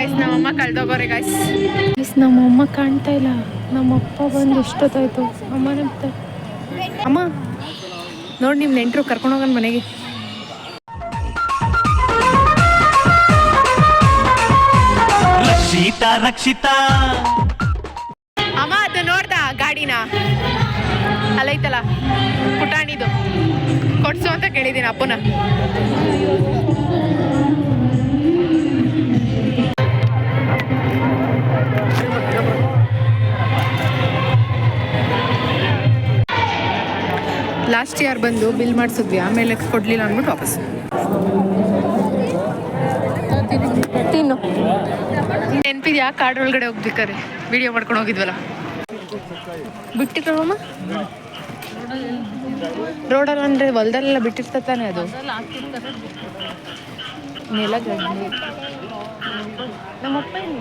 Guys ನಮ್ಮಮ್ಮ ಕಳ್ದೋಗೋರೆ guys ನಮ್ಮಮ್ಮ ಕಾಣ್ತಾ ಇಲ್ಲ. ನಮ್ಮಪ್ಪ ಬಂದು ಎಷ್ಟೊತ್ತಾಯ್ತು. ಅಮ್ಮನೇ ಅಮ್ಮ ನೋಡಿ ನಿಮ್ಮ ನೆಂಟರು ಕರ್ಕೊಂಡು ಹೋಗೋಣ ಮನೆಗೆ. ರಕ್ಷಿತಾ ಅಮ್ಮ ಅದು ನೋಡ್ದ ಗಾಡಿನ ಅಲ್ಲೈತಲ್ಲ ಪುಟಾಣಿದು ಕೊಡ್ಸು ಅಂತ ಕೇಳಿದ್ದೀನಿ ಅಪ್ಪನ. ಲಾಸ್ಟ್ ಇಯರ್ ಬಂದು ಬಿಲ್ ಮಾಡಿಸಿದ್ವಿ, ಆಮೇಲೆ ಕೊಡ್ಲಿಲ್ಲ ಅಂದ್ಬಿಟ್ಟು ವಾಪಸ್. ತಿನ್ನು ನೆನಪಿದ್ಯಾ ಕಾಡ್ ಒಳಗಡೆ ಹೋಗ್ಬೇಕಾರೆ ವಿಡಿಯೋ ಮಾಡ್ಕೊಂಡು ಹೋಗಿದ್ವಲ್ಲ, ಬಿಟ್ಟಿರಮ್ಮ ರೋಡಲ್ಲಿ ಅಂದರೆ ಹೊಲ್ದಲ್ಲೆಲ್ಲ ಬಿಟ್ಟಿರ್ತಾನೆ ಅದು ನೆಲ ಗಡ್ಡೆ. ನಮ್ಮಪ್ಪ ಇಲ್ಲಿ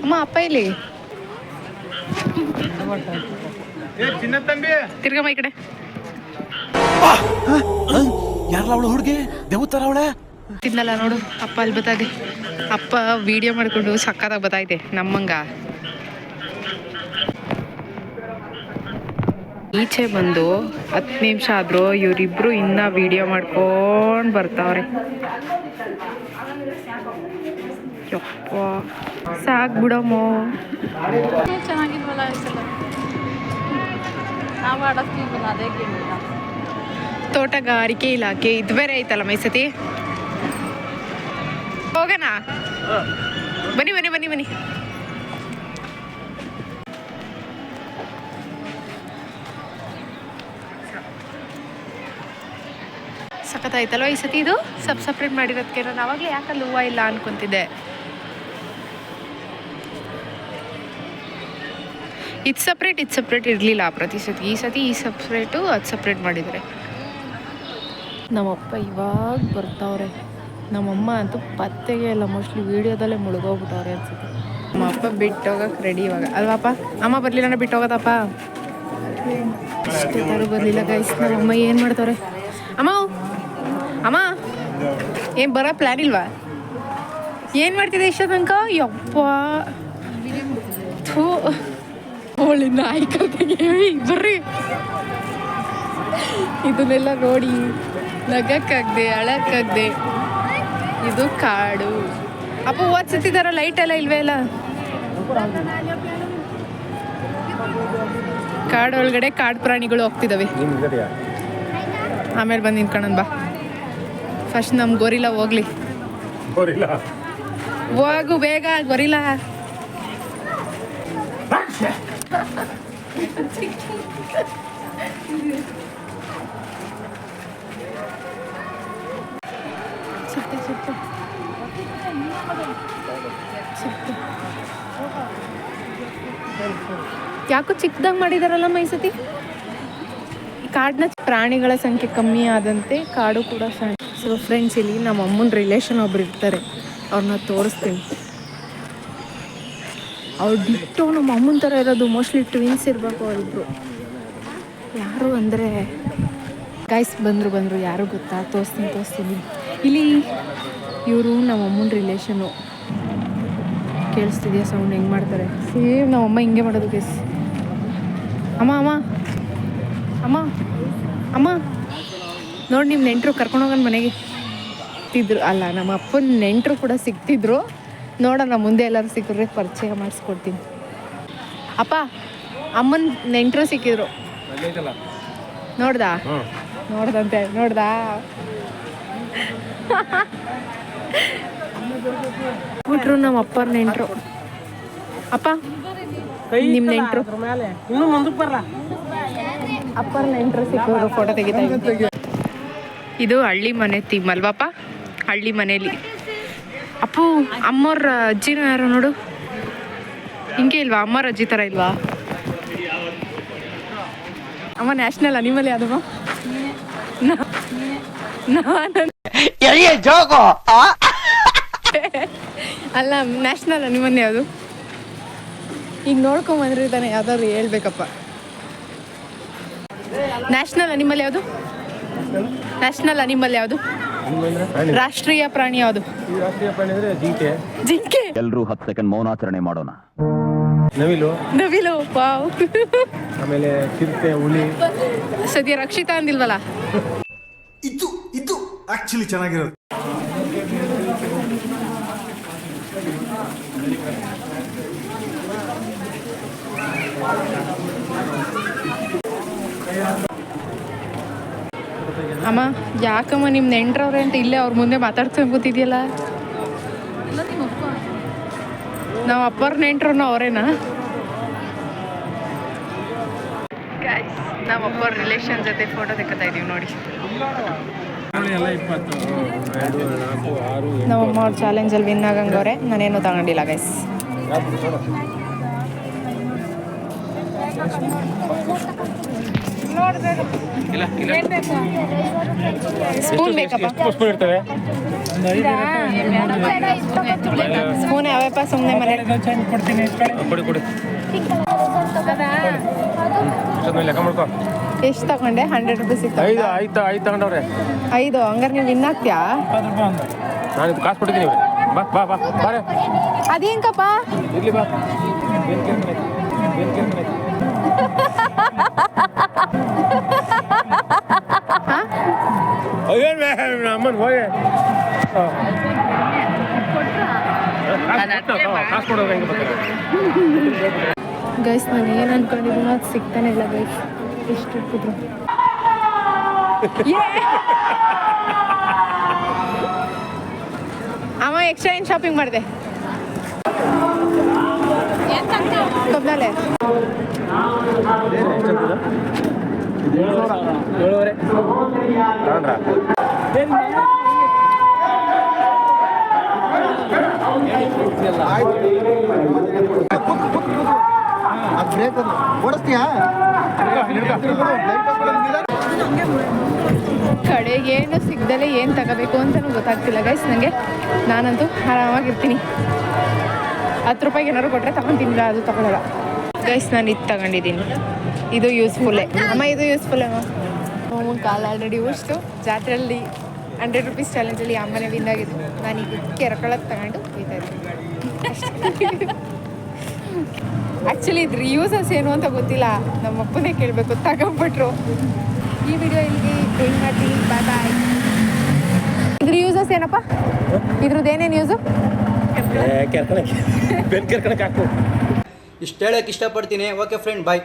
ಅಮ್ಮ, ಅಪ್ಪ ಇಲ್ಲಿ ತಿರ್ಗಮ್ಮ ಈ ಕಡೆ. ಯಾರವಳು ಹುಡುಗಿ ದೇವತರ ಅವಳೆ ತಿನ್ನಲ್ಲ ನೋಡು. ಅಪ್ಪ ಅಲ್ಲಿ ಬತ್ತಾದೆ, ಅಪ್ಪ ವಿಡಿಯೋ ಮಾಡ್ಕೊಂಡು ಸಕ್ಕತ್ತಾಗಿ ಬತ್ತೈತೆ ನಮ್ಮಂಗ. ಈಚೆ ಬಂದು 10 ನಿಮಿಷ ಆದರೂ ಇವರಿಬ್ರು ಇನ್ನ ವಿಡಿಯೋ ಮಾಡ್ಕೊಂಡು ಬರ್ತಾವ್ರೆ. ಯಪ್ಪ ಸಾಕು ಬಿಡಮ್ಮ. ಚೆನ್ನಾಗಿಲ್ವಲ್ಲ ನಾವು ಆಡೋಕ್ಕಿಲ್ವಲ್ಲ ಅದೇ ಗೇಮ್. ತೋಟಗಾರಿಕೆ ಇಲಾಖೆ ಇದು ಬೇರೆ ಐತಲ್ಲ ಮೈಸತಿ. ಹೋಗೋಣ ಬನ್ನಿ ಬನ್ನಿ ಬನ್ನಿ ಬನ್ನಿ. ಸಖತ್ತಾಯ್ತಲ್ವ ಈ ಸತಿ ಇದು ಸಪ್ರೇಟ್ ಮಾಡಿರೋದಕ್ಕೆ. ನಾನು ಆವಾಗಲೇ ಯಾಕಲ್ಲಿ ಹೂವು ಇಲ್ಲ ಅನ್ಕೊಂತಿದ್ದೆ. ಇದು ಸಪ್ರೇಟ್ ಇರಲಿಲ್ಲ ಪ್ರತಿ ಸತಿ. ಈ ಸತಿ ಈ ಸಪ್ರೇಟು ಅದು ಸಪ್ರೇಟ್ ಮಾಡಿದ್ದಾರೆ. ನಮ್ಮಪ್ಪ ಇವಾಗ ಬರ್ತಾವ್ರೆ. ನಮ್ಮಮ್ಮ ಅಂತೂ ಪತ್ತೆಗೆ ಇಲ್ಲ, ಮೋಸ್ಟ್ಲಿ ವೀಡಿಯೋದಲ್ಲೇ ಮುಳುಗೋಗ್ಬಿಟ್ಟವ್ರೆ ಅನ್ಸುತ್ತೆ. ನಮ್ಮ ಅಪ್ಪ ಬಿಟ್ಟೋಗಕ್ಕೆ ರೆಡಿ ಇವಾಗ ಅಲ್ವಾಪ್ಪ. ಅಮ್ಮ ಬರಲಿಲ್ಲ ಬಿಟ್ಟು ಹೋಗೋದಪ್ಪ. ಅಷ್ಟೊತ್ತಾರು ಬರಲಿಲ್ಲ ಗೈಸ್. ನಮ್ಮಮ್ಮ ಏನು ಮಾಡ್ತಾವ್ರೆ. ಅಮ್ಮ ಅಮ್ಮ ಏನು ಬರೋ ಪ್ಲ್ಯಾನ್ ಇಲ್ವಾ? ಏನು ಮಾಡ್ತಿದ್ದೆ ಇಷ್ಟ ತನಕ? ಯಪ್ಪ ಥೂ ಅವಳಿ ನಾಯಿ ಕತೆಗೆ ಬರ್ರಿ. ಇದನ್ನೆಲ್ಲ ನೋಡಿ ನಗಕ್ಕಾಗ್ದೆ ಅಳಕ್ಕಾಗ್ದೆ. ಇದು ಕಾಡು. ಅಪ್ಪ ಓದ್ಸತ್ತಿದಾರ ಲೈಟ್ ಎಲ್ಲ ಇಲ್ವೇ ಇಲ್ಲ. ಕಾಡು ಒಳಗಡೆ ಕಾಡು ಪ್ರಾಣಿಗಳು ಹೋಗ್ತಿದ್ದಾವೆ. ಆಮೇಲೆ ಬಂದು ನಿಂತ್ಕೊಳ್ಳೋಣ ಬಾ. ಫಸ್ಟ್ ನಮ್ಮ ಗೊರಿಲ್ಲ ಹೋಗ್ಲಿ. ಹೋಗು ಬೇಗ ಗೊರಿಲ್ಲ. ಯಾಕೋ ಚಿಕ್ಕದಾಗಿ ಮಾಡಿದಾರಲ್ಲ ಮೈಸತಿ. ಕಾಡಿನ ಪ್ರಾಣಿಗಳ ಸಂಖ್ಯೆ ಕಮ್ಮಿ ಆದಂತೆ ಕಾಡು ಕೂಡ ಸಣ್ಣ. ಸೊ ಫ್ರೆಂಡ್ಸ್, ಇಲ್ಲಿ ನಮ್ಮ ಅಮ್ಮನ ರಿಲೇಷನ್ ಒಬ್ರು ಇರ್ತಾರೆ, ಅವ್ರನ್ನ ತೋರಿಸ್ತೀನಿ. ಅವ್ರು ಡಿಟ್ಟು ನಮ್ಮ ಅಮ್ಮನ ಥರ ಇರೋದು. ಮೋಸ್ಟ್ಲಿ ಟ್ವಿನ್ಸ್ ಇರಬೇಕು ಅವರಿಬ್ರು. ಯಾರು ಅಂದರೆ ಗೈಸ್ ಬಂದರು ಯಾರು ಗೊತ್ತಾ? ತೋರಿಸ್ತೀನಿ. ಇಲ್ಲಿ ಇವರು ನಮ್ಮ ಅಮ್ಮನ ರಿಲೇಷನು. ಕೇಳಿಸ್ತಿದೆಯಾ ಸೌಂಡ್ ಹೆಂಗೆ ಮಾಡ್ತಾರೆ? ಸೇಮ್ ನಮ್ಮಮ್ಮ ಹಿಂಗೆ ಮಾಡೋದು ಗೈಸ್. ಅಮ್ಮ ಅಮ್ಮ ಅಮ್ಮ ಅಮ್ಮ ನೋಡಿ ನಿಮ್ಮ ನೆಂಟರು ಕರ್ಕೊಂಡು ಹೋಗೋಣ ಮನೆಗೆ ಸಿಗ್ತಿದ್ರು. ಅಲ್ಲ, ನಮ್ಮ ಅಪ್ಪನ ನೆಂಟರು ಕೂಡ ಸಿಗ್ತಿದ್ರು. ನೋಡೋಣ ಮುಂದೆ ಎಲ್ಲರೂ ಸಿಕ್ಕಿದ್ರೆ ಪರಿಚಯ ಮಾಡಿಸ್ಕೊಡ್ತೀನಿ. ಅಪ್ಪ ಅಮ್ಮನ ನೆಂಟರು ಸಿಕ್ಕಿದ್ರು. ನೋಡ್ದಂತೆ ಬಿಟ್ರು ನಮ್ಮ ಅಪ್ಪರ ನೆಂಟರು. ಅಪ್ಪ ನಿಮ್ಮ ನೆಂಟರು ಅಪ್ಪರ ನೆಂಟರು ಸಿಕ್ಕಿದ್ರು. ಫೋಟೋ ತೆಗಿತಾ. ಇದು ಹಳ್ಳಿ ಮನೆ ಥೀಮ್ ಅಲ್ವಾಪ್ಪ? ಹಳ್ಳಿ ಮನೇಲಿ ಅಪ್ಪು ಅಮ್ಮವ್ರ ಅಜ್ಜಿನ ಯಾರು ನೋಡು, ಹಿಂಗೆ ಇಲ್ವಾ? ಅಮ್ಮವ್ರ ಅಜ್ಜಿ ಥರ ಇಲ್ವಾ? ಅಮ್ಮ ನ್ಯಾಷನಲ್ ಅನಿಮಲ್ ಯಾವ್ದಮ್ಮ? ಅಲ್ಲ, ನ್ಯಾಷನಲ್ ಅನಿಮಲ್ ಯಾವುದು? ಈಗ ನೋಡ್ಕೊಂಬಂದಿರ್ತಾನೆ, ಯಾವ್ದಾದ್ರು ಹೇಳ್ಬೇಕಪ್ಪ. ನ್ಯಾಷನಲ್ ಅನಿಮಲ್ ಯಾವುದು? ರಾಷ್ಟ್ರೀಯ ಪ್ರಾಣಿ ಯಾವುದು? ಈ ರಾಷ್ಟ್ರೀಯ ಪ್ರಾಣಿ ಅಂದ್ರೆ ಜಿಂಕೆ. ಜಿಂಕೆ. ಎಲ್ಲರೂ 10 ಸೆಕೆಂಡ್ ಮೌನಾಚರಣೆ ಮಾಡೋಣ. ನವಿಲು. ನವಿಲು. ವಾವ್. ಆಮೇಲೆ ಚಿರತೆ, ಹುಲಿ. ಸದ್ಯ ರಕ್ಷಿತಾ ಅಂದಿಲ್ವಲ್ಲ. ಇದು ಆಕ್ಚುಲಿ ಚೆನ್ನಾಗಿರೋದು. ಅಮ್ಮ ಯಾಕಮ್ಮ ನಿಮ್ಮ ನೆಂಟ್ರವ್ರೆ ಅಂತ ಇಲ್ಲೇ ಅವ್ರ ಮುಂದೆ ಮಾತಾಡ್ಸ್ಕೊಂಡ್ ಕೂತಿದ್ಯಲ್ಲ? ನಾವು ಅಪ್ಪರ್ ನೆಂಟ್ರು ಅವರೇನಾ? ನಾವು ಅಪ್ಪರ್ ರಿಲೇಷನ್ ಜೊತೆ ಫೋಟೋ ತೆಕ್ಕೊತಾ ಇದೀವಿ ನೋಡಿ. ನಮ್ಮ ಅಮ್ಮ ಅವ್ರ ಚಾಲೆಂಜಲ್ಲಿ ವಿನ್ ಆಗಂಗವ್ರೆ. ನಾನೇನು ತಗೊಂಡಿಲ್ಲ ಗೈಸ್. ಸ್ಪೂನ್ ಬೇಕಪ್ಪ? ಸ್ಪೂನ್ ಇರ್ತವೆ. ಸ್ಪೂನ್ ಯಾವಪ್ಪ ಸುಮ್ಮನೆ ಮನೆ ಕೊಡಿ. ಲೆಕ್ಕ ಮಾಡ್ಕೊ. ಎಷ್ಟು ತಗೊಂಡೆ? 100 ರೂಪೀಸ್ ಸಿಗ್ತದೆ. 5 ತಗೊಂಡವ್ರೆ. 5? ಹಂಗಾರೆ ನೀವು ವಿನ್ ಆಗ್ತೀಯಾ? ನಾನು ಕಾಸು ಕೊಟ್ಟಿದ್ದೀನಿ. ಬಾ ಬಾ ಬಾ ಬಾರೆ. ಅದೇಂಕಪ್ಪ? ಇರ್ಲಿ ಬಾ. ಅಮ್ಮನ್ ಹೋಗಿ ಕಾಸು ಕೊಡೋದು ಹೆಂಗೆ ಬರ್ತಾರೆ? ಗೈಸ್ ನಾನು ಏನು ಅನ್ಕೊಂಡಿದ್ದೀನೋ ಅದು ಸಿಗ್ತಾನೆ ಇಲ್ಲ ಗೈಸ್. ಎಷ್ಟು ಇಟ್ಬಿಟ್ರು. ಅಮ್ಮ ಎಕ್ಸ್ಟ್ರಾ ಏನು ಶಾಪಿಂಗ್ ಮಾಡಿದೆ? ಕಬ್ನಾಲೆ 7,500 ತಗೊಂಡ್ರಾ? ಕಡೆಗೇನು ಸಿಗ್ದಲೆ ಏನು ತಗೋಬೇಕು ಅಂತಲೂ ಗೊತ್ತಾಗ್ತಿಲ್ಲ ಗೈಸ್ ನನಗೆ. ನಾನಂತೂ ಆರಾಮಾಗಿರ್ತೀನಿ. 10 ರೂಪಾಯಿಗೆ ಏನಾದ್ರು ಕೊಟ್ಟರೆ ತಗೊತೀನಿ, ಅದು ತಗೊಳ್ಳಲ್ಲ ಗೈಸ್. ನಾನು ಇದು ತಗೊಂಡಿದ್ದೀನಿ. ಇದು ಯೂಸ್ಫುಲ್ಲೇ ಅಮ್ಮ. ಇದು ಯೂಸ್ಫುಲ್ ಅಮ್ಮ. ಅಮ್ಮನ ಕಾಲು ಆಲ್ರೆಡಿ ಉಳಿಸ್ತು. ಜಾತ್ರೆಯಲ್ಲಿ 100 ರೂಪೀಸ್ ಚಾಲೆಂಜಲ್ಲಿ ಅಮ್ಮನೇ ವಿನ್ ಆಗಿದ್ದು. ನಾನು ಈಗ ಕೆರ್ಕೊಳ್ಳೋದು ತಗೊಂಡು ಹೋಗ್ತಾ ಇದ್ದೀನಿ. ಆ್ಯಕ್ಚುಲಿ ಇದ್ರ ಯೂಸಸ್ ಏನು ಅಂತ ಗೊತ್ತಿಲ್ಲ. ನಮ್ಮ ಅಪ್ಪನೇ ಕೇಳಬೇಕು. ತಗೊಂಡ್ಬಿಟ್ರು. ಈ ವಿಡಿಯೋ ಇಲ್ಲಿಗೆ ಎಂಡ್ ಮಾಡ್ತೀನಿ. ಬಾಯ್ ಬಾಯ್. ಇದ್ರ ಯೂಸಸ್ ಏನಪ್ಪ? ಇದ್ರದ್ದು ಏನೇನು ಯೂಸು? ಕೆರ್ಕಣಕ್ಕೆ ಹಾಕು. ಇಷ್ಟು ಹೇಳಕ್ಕೆ ಇಷ್ಟಪಡ್ತೀನಿ. ಓಕೆ ಫ್ರೆಂಡ್, ಬಾಯ್.